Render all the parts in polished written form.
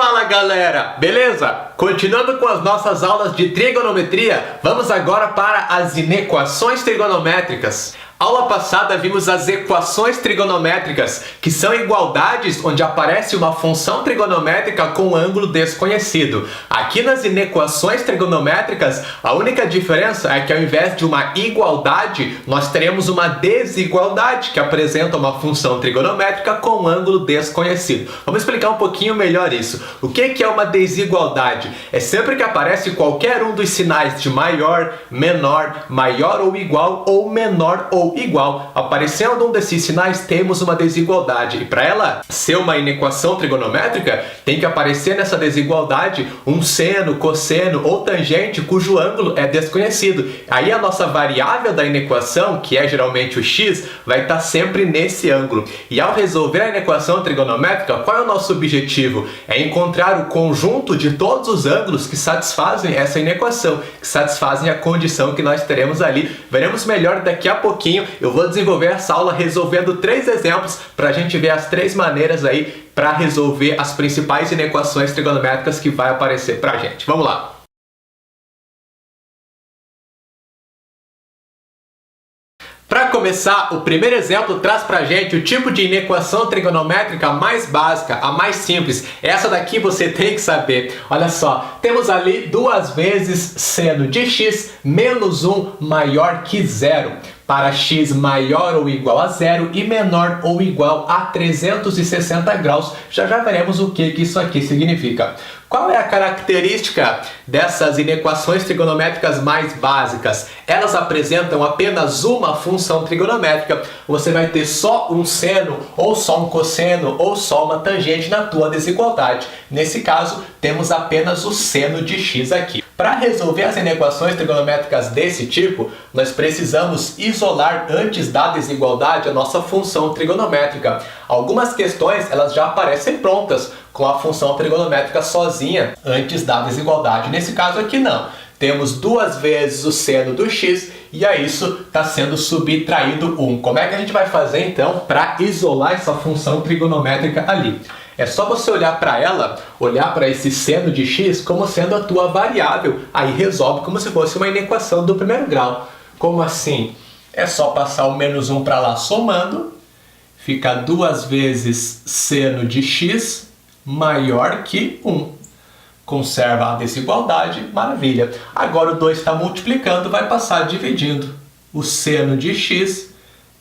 Fala galera, beleza? Continuando com as nossas aulas de trigonometria, vamos agora para as inequações trigonométricas. Aula passada vimos as equações trigonométricas, que são igualdades onde aparece uma função trigonométrica com um ângulo desconhecido. Aqui nas inequações trigonométricas, a única diferença é que ao invés de uma igualdade, nós teremos uma desigualdade, que apresenta uma função trigonométrica com um ângulo desconhecido. Vamos explicar um pouquinho melhor isso. O que é uma desigualdade? É sempre que aparece qualquer um dos sinais de maior, menor, maior ou menor ou igual. Aparecendo um desses sinais, temos uma desigualdade. E para ela ser uma inequação trigonométrica, tem que aparecer nessa desigualdade um seno, cosseno ou tangente cujo ângulo é desconhecido. Aí a nossa variável da inequação, que é geralmente o x, vai estar sempre nesse ângulo. E ao resolver a inequação trigonométrica, qual é o nosso objetivo? É encontrar o conjunto de todos os ângulos que satisfazem essa inequação, que satisfazem a condição que nós teremos ali. Veremos melhor daqui a pouquinho. Eu vou desenvolver essa aula resolvendo 3 exemplos para a gente ver as 3 maneiras aí para resolver as principais inequações trigonométricas que vai aparecer para a gente. Vamos lá! Para começar, o primeiro exemplo traz para a gente o tipo de inequação trigonométrica mais básica, a mais simples. Essa daqui você tem que saber. Olha só, temos ali 2 vezes seno de x menos 1 maior que zero. Para x maior ou igual a zero e menor ou igual a 360 graus. Já veremos o que isso aqui significa. Qual é a característica dessas inequações trigonométricas mais básicas? Elas apresentam apenas uma função trigonométrica. Você vai ter só um seno, ou só um cosseno, ou só uma tangente na tua desigualdade. Nesse caso, temos apenas o seno de x aqui. Para resolver as inequações trigonométricas desse tipo, nós precisamos isolar antes da desigualdade a nossa função trigonométrica. Algumas questões elas já aparecem prontas com a função trigonométrica sozinha antes da desigualdade. Nesse caso aqui não. Temos 2 vezes o seno do x e a isso está sendo subtraído 1. Como é que a gente vai fazer então para isolar essa função trigonométrica ali? É só você olhar para ela, olhar para esse seno de x como sendo a tua variável. Aí resolve como se fosse uma inequação do primeiro grau. Como assim? É só passar o menos 1 para lá somando. Fica 2 vezes seno de x maior que 1. Conserva a desigualdade, maravilha. Agora o 2 está multiplicando, vai passar dividindo. O seno de x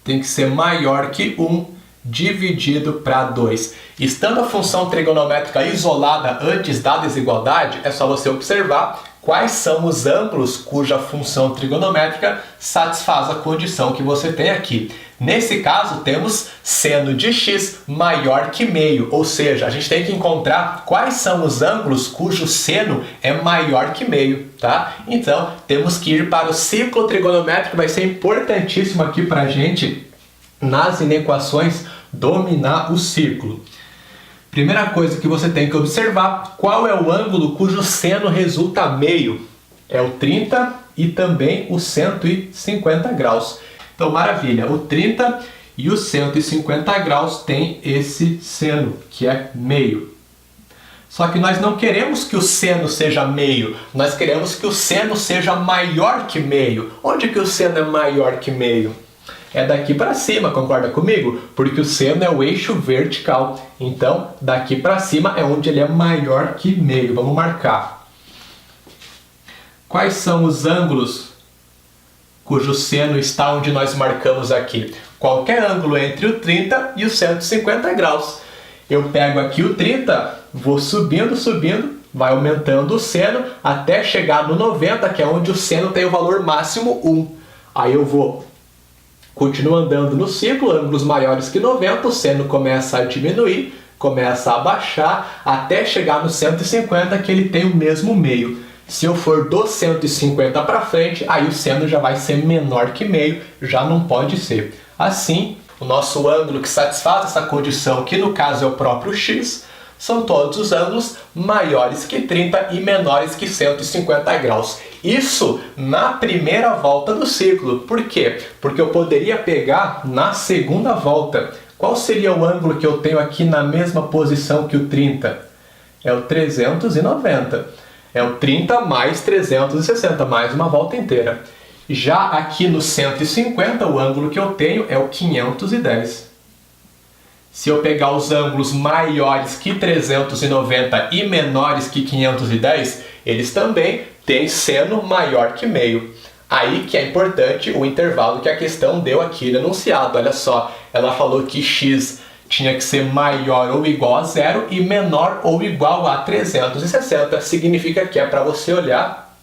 tem que ser maior que 1 dividido para 2. Estando a função trigonométrica isolada antes da desigualdade, é só você observar quais são os ângulos cuja função trigonométrica satisfaz a condição que você tem aqui. Nesse caso, temos seno de x maior que meio, ou seja, a gente tem que encontrar quais são os ângulos cujo seno é maior que meio, tá? Então, temos que ir para o ciclo trigonométrico, vai ser importantíssimo aqui para a gente, nas inequações, dominar o círculo. Primeira coisa que você tem que observar, qual é o ângulo cujo seno resulta meio? É o 30 e também o 150 graus. Então, maravilha, o 30 e o 150 graus tem esse seno, que é meio. Só que nós não queremos que o seno seja meio, nós queremos que o seno seja maior que meio. Onde que o seno é maior que meio? É daqui para cima, concorda comigo? Porque o seno é o eixo vertical. Então, daqui para cima é onde ele é maior que meio. Vamos marcar. Quais são os ângulos cujo seno está onde nós marcamos aqui? Qualquer ângulo entre o 30 e o 150 graus. Eu pego aqui o 30, vou subindo, vai aumentando o seno até chegar no 90, que é onde o seno tem o valor máximo 1. Aí eu continuo andando no ciclo, ângulos maiores que 90, o seno começa a diminuir, começa a baixar, até chegar no 150, que ele tem o mesmo meio. Se eu for do 150 para frente, aí o seno já vai ser menor que meio, já não pode ser. Assim, o nosso ângulo que satisfaz essa condição, que no caso é o próprio x, são todos os ângulos maiores que 30 e menores que 150 graus. Isso na primeira volta do ciclo. Por quê? Porque eu poderia pegar na segunda volta. Qual seria o ângulo que eu tenho aqui na mesma posição que o 30? é o 390. É o 30 mais 360, mais uma volta inteira. Já aqui no 150, o ângulo que eu tenho é o 510. Se eu pegar os ângulos maiores que 390 e menores que 510, eles também têm seno maior que meio. Aí que é importante o intervalo que a questão deu aqui no enunciado. Olha só, ela falou que x tinha que ser maior ou igual a zero e menor ou igual a 360. Significa que é para você olhar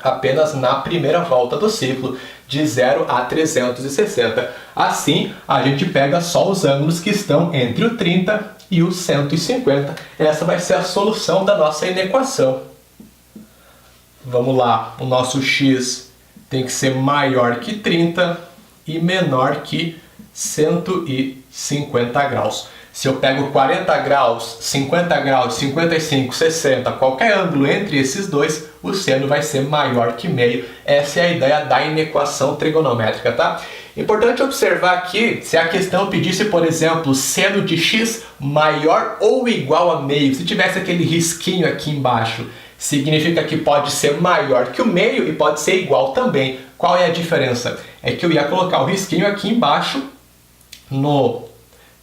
apenas na primeira volta do ciclo, de 0 a 360. Assim, a gente pega só os ângulos que estão entre o 30 e o 150. Essa vai ser a solução da nossa inequação. Vamos lá, o nosso x tem que ser maior que 30 e menor que 150 graus. Se eu pego 40 graus, 50 graus, 55, 60, qualquer ângulo entre esses dois, o seno vai ser maior que meio. Essa é a ideia da inequação trigonométrica, tá? Importante observar aqui, se a questão pedisse, por exemplo, seno de x maior ou igual a meio, se tivesse aquele risquinho aqui embaixo, significa que pode ser maior que o meio e pode ser igual também. Qual é a diferença? É que eu ia colocar o risquinho aqui embaixo no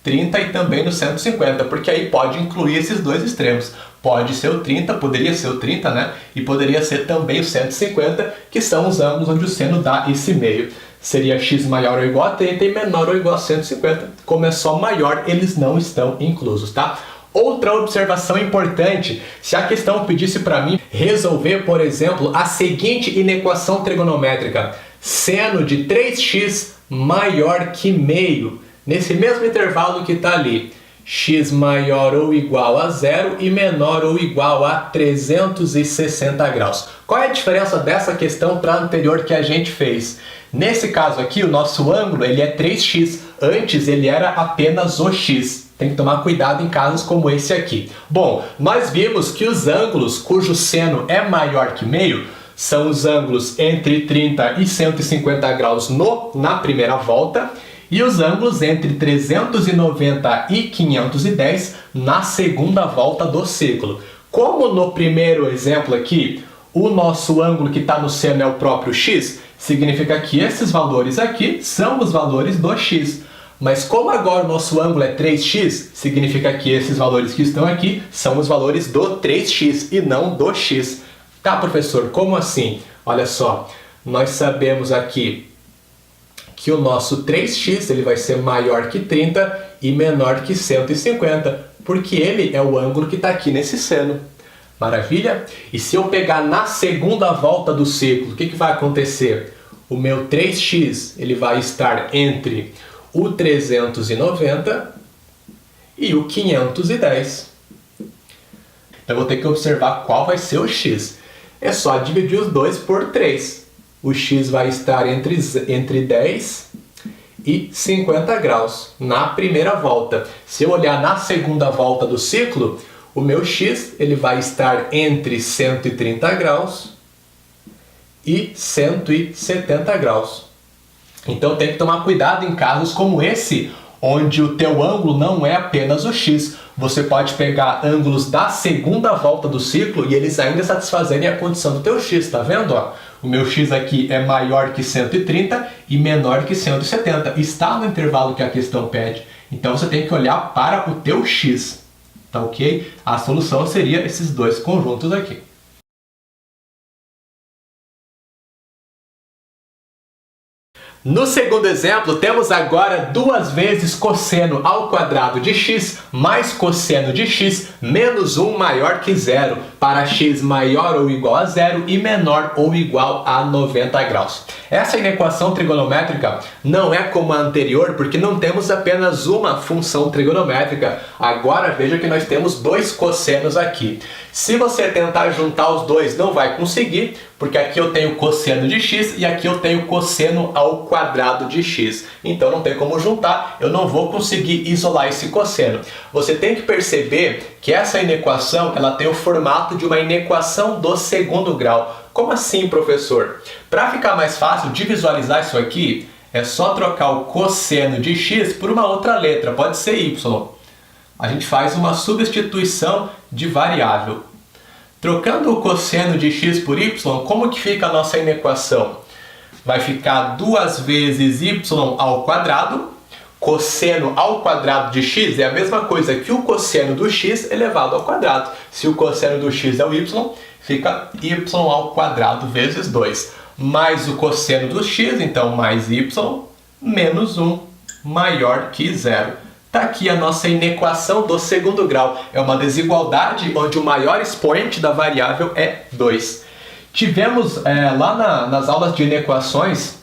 30 e também no 150, porque aí pode incluir esses dois extremos. Pode ser o 30, poderia ser o 30, né? E poderia ser também o 150, que são os ângulos onde o seno dá esse meio. Seria x maior ou igual a 30 e menor ou igual a 150. Como é só maior, eles não estão inclusos, tá? Outra observação importante, se a questão pedisse para mim resolver, por exemplo, a seguinte inequação trigonométrica: seno de 3x maior que meio, nesse mesmo intervalo que está ali, x maior ou igual a zero e menor ou igual a 360 graus. Qual é a diferença dessa questão para a anterior que a gente fez? Nesse caso aqui, o nosso ângulo ele é 3x, antes ele era apenas o x. Tem que tomar cuidado em casos como esse aqui. Bom, nós vimos que os ângulos cujo seno é maior que meio são os ângulos entre 30 e 150 graus na primeira volta e os ângulos entre 390 e 510 na segunda volta do ciclo. Como no primeiro exemplo aqui, o nosso ângulo que está no seno é o próprio x, significa que esses valores aqui são os valores do x. Mas como agora o nosso ângulo é 3x, significa que esses valores que estão aqui são os valores do 3x e não do x. Tá, professor, como assim? Olha só, nós sabemos aqui que o nosso 3x ele vai ser maior que 30 e menor que 150, porque ele é o ângulo que está aqui nesse seno. Maravilha? E se eu pegar na segunda volta do ciclo, o que vai acontecer? O meu 3x ele vai estar entre o 390 e o 510. Então eu vou ter que observar qual vai ser o x. É só dividir os dois por 3. O x vai estar entre 10 e 50 graus na primeira volta. Se eu olhar na segunda volta do ciclo, o meu x ele vai estar entre 130 graus e 170 graus. Então tem que tomar cuidado em casos como esse, onde o teu ângulo não é apenas o x. Você pode pegar ângulos da segunda volta do ciclo e eles ainda satisfazerem a condição do teu x, tá vendo? Ó? O meu x aqui é maior que 130 e menor que 170. Está no intervalo que a questão pede. Então você tem que olhar para o teu x, tá ok? A solução seria esses dois conjuntos aqui. No segundo exemplo, temos agora 2 vezes cosseno ao quadrado de x mais cosseno de x menos 1 maior que zero para x maior ou igual a zero e menor ou igual a 90 graus. Essa inequação trigonométrica não é como a anterior porque não temos apenas uma função trigonométrica. Agora veja que nós temos 2 cossenos aqui. Se você tentar juntar os dois, não vai conseguir, porque aqui eu tenho cosseno de x e aqui eu tenho cosseno ao quadrado de x. Então não tem como juntar, eu não vou conseguir isolar esse cosseno. Você tem que perceber que essa inequação ela tem o formato de uma inequação do segundo grau. Como assim, professor? Para ficar mais fácil de visualizar isso aqui, é só trocar o cosseno de x por uma outra letra, pode ser y. a gente faz uma substituição de variável. Trocando o cosseno de x por y, como que fica a nossa inequação? Vai ficar 2 vezes y ao quadrado. Cosseno ao quadrado de x é a mesma coisa que o cosseno do x elevado ao quadrado. Se o cosseno do x é o y, fica y ao quadrado vezes 2. Mais o cosseno do x, então mais y, menos 1, maior que 0. Está aqui a nossa inequação do segundo grau. É uma desigualdade onde o maior expoente da variável é 2. Tivemos lá nas aulas de inequações,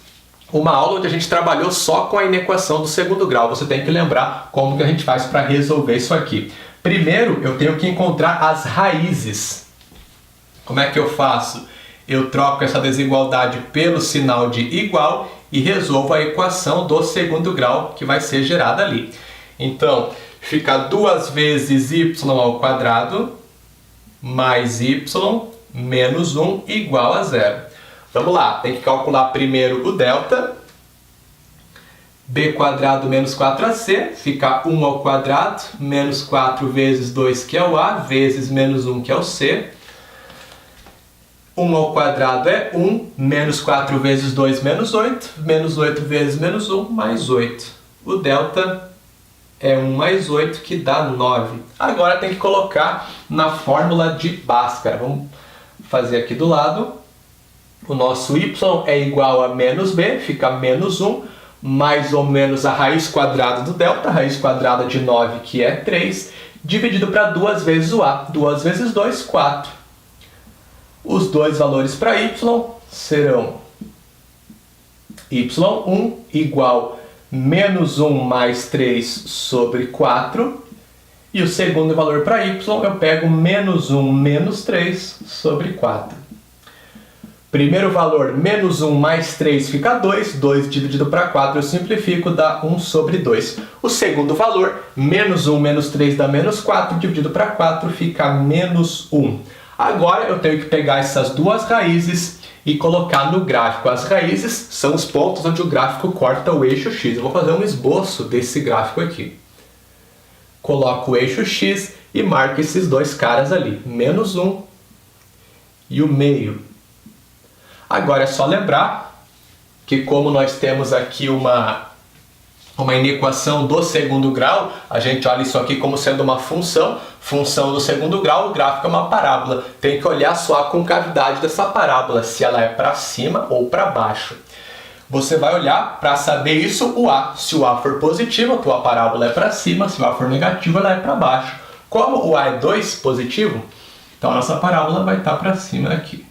uma aula onde a gente trabalhou só com a inequação do segundo grau. Você tem que lembrar como que a gente faz para resolver isso aqui. Primeiro, eu tenho que encontrar as raízes. Como é que eu faço? Eu troco essa desigualdade pelo sinal de igual e resolvo a equação do segundo grau que vai ser gerada ali. Então, fica 2 vezes y ao quadrado mais y menos 1 igual a 0. Vamos lá, tem que calcular primeiro o delta. B quadrado menos 4ac, fica 1 ao quadrado, menos 4 vezes 2, que é o A, vezes menos 1, que é o C. 1 ao quadrado é 1, menos 4 vezes 2, menos 8, menos 8 vezes menos 1, mais 8. O delta é 1 mais 8, que dá 9. Agora tem que colocar na fórmula de Bhaskara. Vamos fazer aqui do lado. O nosso y é igual a menos b, fica menos 1, mais ou menos a raiz quadrada do delta, a raiz quadrada de 9, que é 3, dividido para 2 vezes o a. 2 vezes 2, 4. Os dois valores para y serão y1 igual menos 1 mais 3 sobre 4. E o segundo valor para y eu pego menos 1 menos 3 sobre 4. Primeiro valor, menos 1 mais 3 fica 2. 2 dividido para 4 eu simplifico, dá 1 sobre 2. O segundo valor, menos 1 menos 3 dá menos 4. Dividido para 4 fica menos 1. Agora eu tenho que pegar essas duas raízes e colocar no gráfico. As raízes são os pontos onde o gráfico corta o eixo x. Eu vou fazer um esboço desse gráfico aqui. Coloco o eixo x e marco esses dois caras ali. Menos 1 e o meio. Agora é só lembrar que como nós temos aqui uma inequação do segundo grau, a gente olha isso aqui como sendo uma função do segundo grau, o gráfico é uma parábola. Tem que olhar só a concavidade dessa parábola, se ela é para cima ou para baixo. Você vai olhar para saber isso o A. Se o A for positivo, a tua parábola é para cima, se o A for negativo, ela é para baixo. Como o A é 2 positivo, então a nossa parábola vai estar para cima aqui.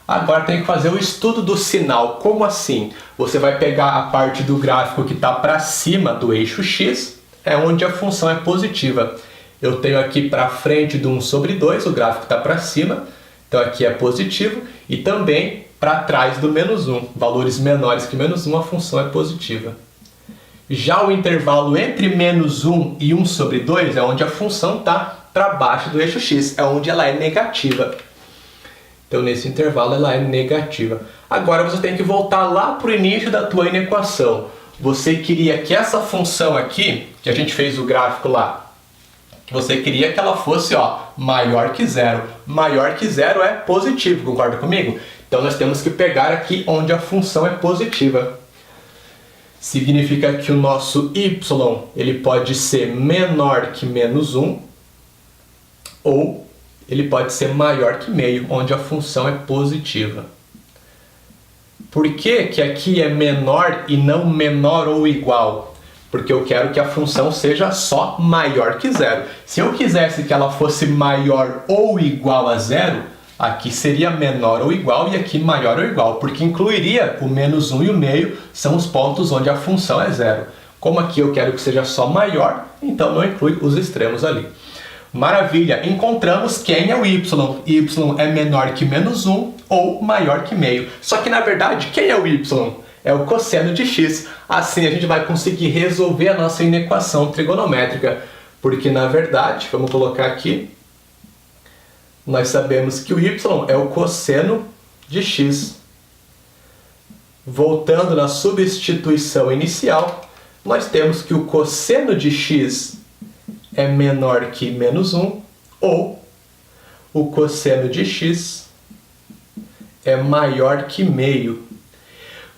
Agora tem que fazer o estudo do sinal. Como assim? Você vai pegar a parte do gráfico que está para cima do eixo x, é onde a função é positiva. Eu tenho aqui para frente do 1 sobre 2, o gráfico está para cima, então aqui é positivo, e também para trás do menos 1. Valores menores que menos 1, a função é positiva. Já o intervalo entre menos 1 e 1 sobre 2 é onde a função está para baixo do eixo x, é onde ela é negativa. Então, nesse intervalo, ela é negativa. Agora, você tem que voltar lá para o início da tua inequação. Você queria que essa função aqui, que a gente fez o gráfico lá, você queria que ela fosse maior que zero. Maior que zero é positivo, concorda comigo? Então, nós temos que pegar aqui onde a função é positiva. Significa que o nosso y ele pode ser menor que menos 1 ou ele pode ser maior que meio, onde a função é positiva. Por que que aqui é menor e não menor ou igual? Porque eu quero que a função seja só maior que zero. Se eu quisesse que ela fosse maior ou igual a zero, aqui seria menor ou igual e aqui maior ou igual, porque incluiria o menos 1 e o meio, são os pontos onde a função é zero. Como aqui eu quero que seja só maior, então não inclui os extremos ali. Maravilha! Encontramos quem é o y. Y é menor que menos 1 ou maior que meio. Só que, na verdade, quem é o y? É o cosseno de x. Assim, a gente vai conseguir resolver a nossa inequação trigonométrica. Porque, na verdade, vamos colocar aqui, nós sabemos que o y é o cosseno de x. Voltando na substituição inicial, nós temos que o cosseno de x é menor que menos 1, ou o cosseno de x é maior que meio.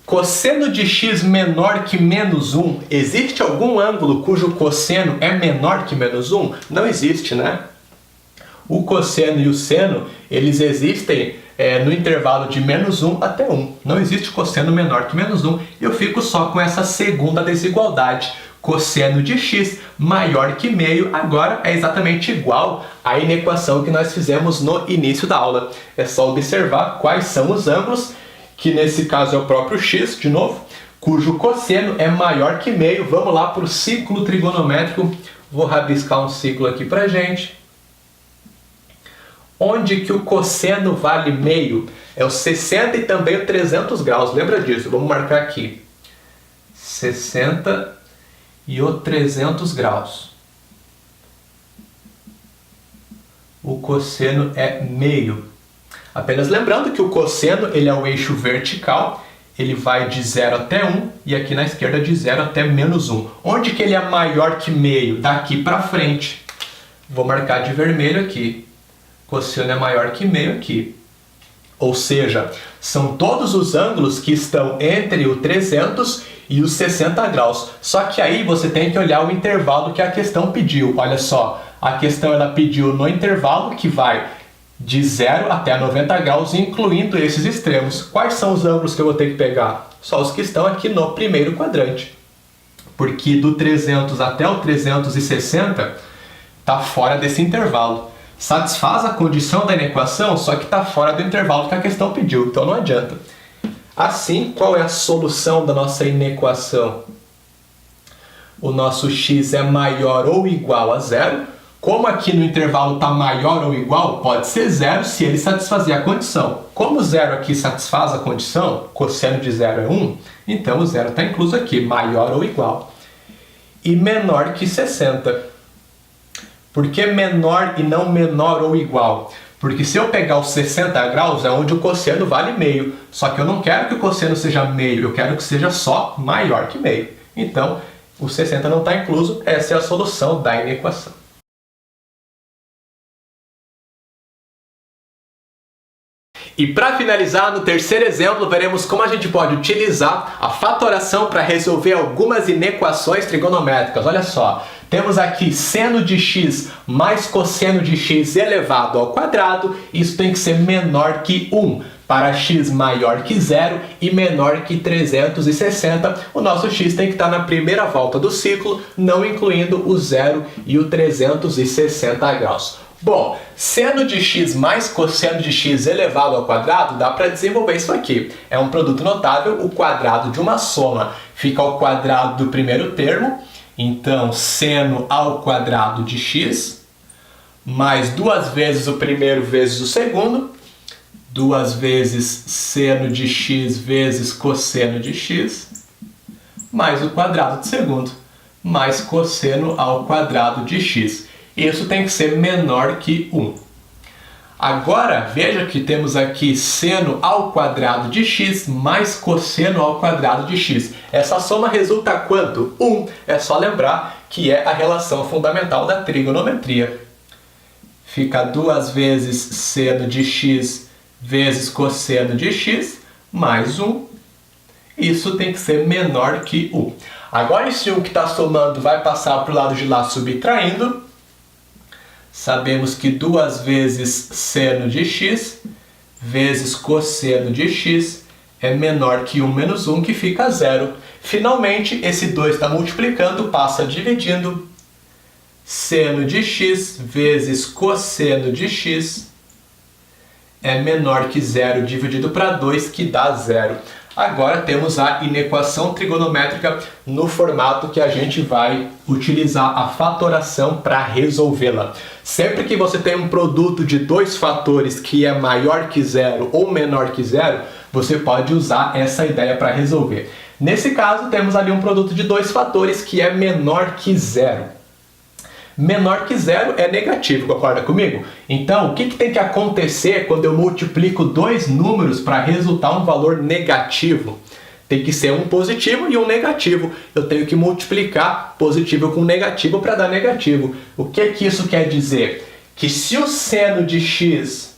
Cosseno de x menor que menos 1, existe algum ângulo cujo cosseno é menor que menos 1? Não existe, né? O cosseno e o seno, eles existem no intervalo de menos 1 até 1. Não existe cosseno menor que menos 1. Eu fico só com essa segunda desigualdade. Cosseno de x maior que meio agora é exatamente igual à inequação que nós fizemos no início da aula. É só observar quais são os ângulos, que nesse caso é o próprio x, de novo, cujo cosseno é maior que meio. Vamos lá para o círculo trigonométrico. Vou rabiscar um círculo aqui para gente. Onde que o cosseno vale meio? É o 60 e também o 300 graus. Lembra disso? Vamos marcar aqui. 60 e o 300 graus. O cosseno é meio. Apenas lembrando que o cosseno ele é o eixo vertical, ele vai de 0 até 1 e aqui na esquerda de 0 até menos 1. Onde que ele é maior que meio? Daqui para frente. Vou marcar de vermelho aqui. Cosseno é maior que meio aqui. Ou seja, são todos os ângulos que estão entre o 300 e os 60 graus. Só que aí você tem que olhar o intervalo que a questão pediu. Olha só, a questão ela pediu no intervalo que vai de 0 até 90 graus, incluindo esses extremos. Quais são os ângulos que eu vou ter que pegar? Só os que estão aqui no primeiro quadrante. Porque do 300 até o 360 está fora desse intervalo. Satisfaz a condição da inequação, só que está fora do intervalo que a questão pediu, então não adianta. Assim, qual é a solução da nossa inequação? O nosso x é maior ou igual a zero. Como aqui no intervalo está maior ou igual, pode ser zero se ele satisfazer a condição. Como zero aqui satisfaz a condição, cosseno de zero é 1, então o zero está incluso aqui, maior ou igual. E menor que 60. Por que menor e não menor ou igual? Porque se eu pegar os 60 graus é onde o cosseno vale meio. Só que eu não quero que o cosseno seja meio, eu quero que seja só maior que meio. Então, o 60 não está incluso, essa é a solução da inequação. E para finalizar, no terceiro exemplo, veremos como a gente pode utilizar a fatoração para resolver algumas inequações trigonométricas. Olha só, temos aqui seno de x mais cosseno de x elevado ao quadrado. Isso tem que ser menor que 1 para x maior que 0 e menor que 360. O nosso x tem que estar na primeira volta do ciclo, não incluindo o 0 e o 360 graus. Bom, seno de x mais cosseno de x elevado ao quadrado, dá para desenvolver isso aqui. É um produto notável, o quadrado de uma soma fica ao quadrado do primeiro termo. Então, seno ao quadrado de x, mais 2 vezes o primeiro vezes o segundo, 2 vezes seno de x vezes cosseno de x, mais o quadrado de segundo, mais cosseno ao quadrado de x. Isso tem que ser menor que 1. Agora, veja que temos aqui seno ao quadrado de x mais cosseno ao quadrado de x. Essa soma resulta quanto? 1. É só lembrar que é a relação fundamental da trigonometria. Fica 2 vezes seno de x vezes cosseno de x mais 1. Isso tem que ser menor que 1. Agora, esse 1 que está somando vai passar para o lado de lá subtraindo. Sabemos que 2 vezes seno de x vezes cosseno de x é menor que 1 menos 1, que fica 0. Finalmente, esse 2 está multiplicando, passa dividindo. Seno de x vezes cosseno de x é menor que 0 dividido para 2, que dá 0. Agora temos a inequação trigonométrica no formato que a gente vai utilizar a fatoração para resolvê-la. Sempre que você tem um produto de dois fatores que é maior que 0 ou menor que 0, você pode usar essa ideia para resolver. Nesse caso, temos ali um produto de dois fatores que é menor que 0. Menor que 0 é negativo, concorda comigo? Então, o que tem que acontecer quando eu multiplico dois números para resultar um valor negativo? Tem que ser um positivo e um negativo. Eu tenho que multiplicar positivo com negativo para dar negativo. O que isso quer dizer? Que se o seno de x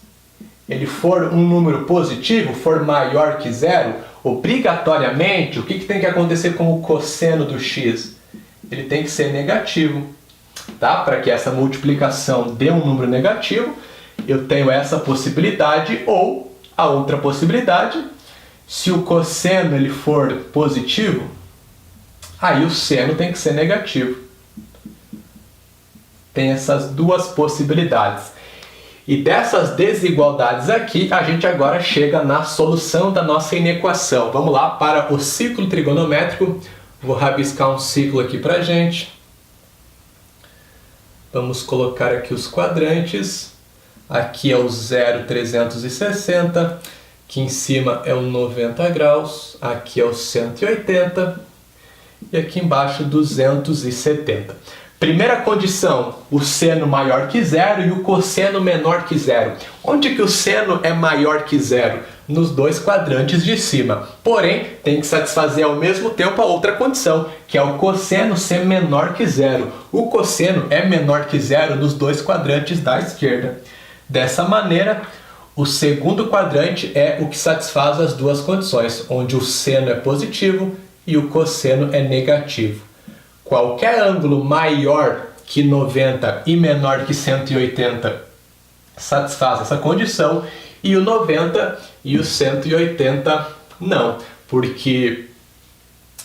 ele for um número positivo, for maior que zero, obrigatoriamente, o que tem que acontecer com o cosseno do x? Ele tem que ser negativo. Tá? Para que essa multiplicação dê um número negativo, eu tenho essa possibilidade, ou a outra possibilidade, se o cosseno ele for positivo, aí o seno tem que ser negativo. Tem essas duas possibilidades. E dessas desigualdades aqui, a gente agora chega na solução da nossa inequação. Vamos lá para o ciclo trigonométrico. Vou rabiscar um ciclo aqui para a gente. Vamos colocar aqui os quadrantes. Aqui é o 0, 360. Aqui em cima é o 90 graus. Aqui é o 180. E aqui embaixo 270. Primeira condição, o seno maior que zero e o cosseno menor que zero. Onde que o seno é maior que zero? Nos dois quadrantes de cima. Porém, tem que satisfazer ao mesmo tempo a outra condição, que é o cosseno ser menor que zero. O cosseno é menor que zero nos dois quadrantes da esquerda. Dessa maneira, o segundo quadrante é o que satisfaz as duas condições, onde o seno é positivo e o cosseno é negativo. Qualquer ângulo maior que 90 e menor que 180 satisfaz essa condição, e o 90 e o 180 não, porque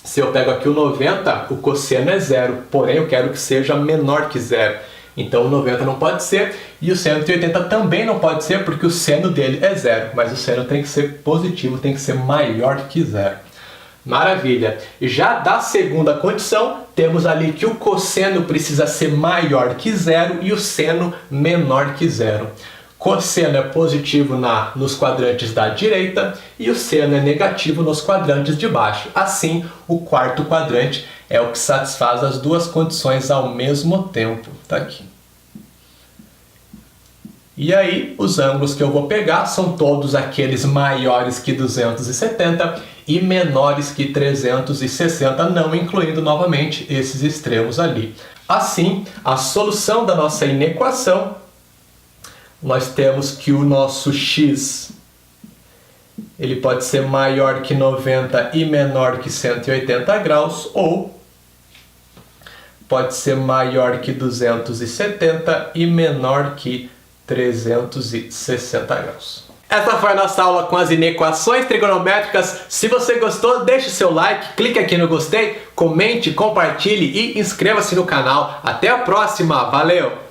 se eu pego aqui o 90, o cosseno é zero, porém eu quero que seja menor que zero. Então o 90 não pode ser, e o 180 também não pode ser, porque o seno dele é zero, mas o seno tem que ser positivo, tem que ser maior que zero. Maravilha! Já da segunda condição, temos ali que o cosseno precisa ser maior que zero e o seno menor que zero. Cosseno é positivo nos quadrantes da direita e o seno é negativo nos quadrantes de baixo. Assim, o quarto quadrante é o que satisfaz as duas condições ao mesmo tempo. Tá aqui. E aí, os ângulos que eu vou pegar são todos aqueles maiores que 270 e menores que 360, não incluindo novamente esses extremos ali. Assim, a solução da nossa inequação, nós temos que o nosso x ele pode ser maior que 90 e menor que 180 graus, ou pode ser maior que 270 e menor que 360 graus. Essa foi a nossa aula com as inequações trigonométricas. Se você gostou, deixe seu like, clique aqui no gostei, comente, compartilhe e inscreva-se no canal. Até a próxima, valeu!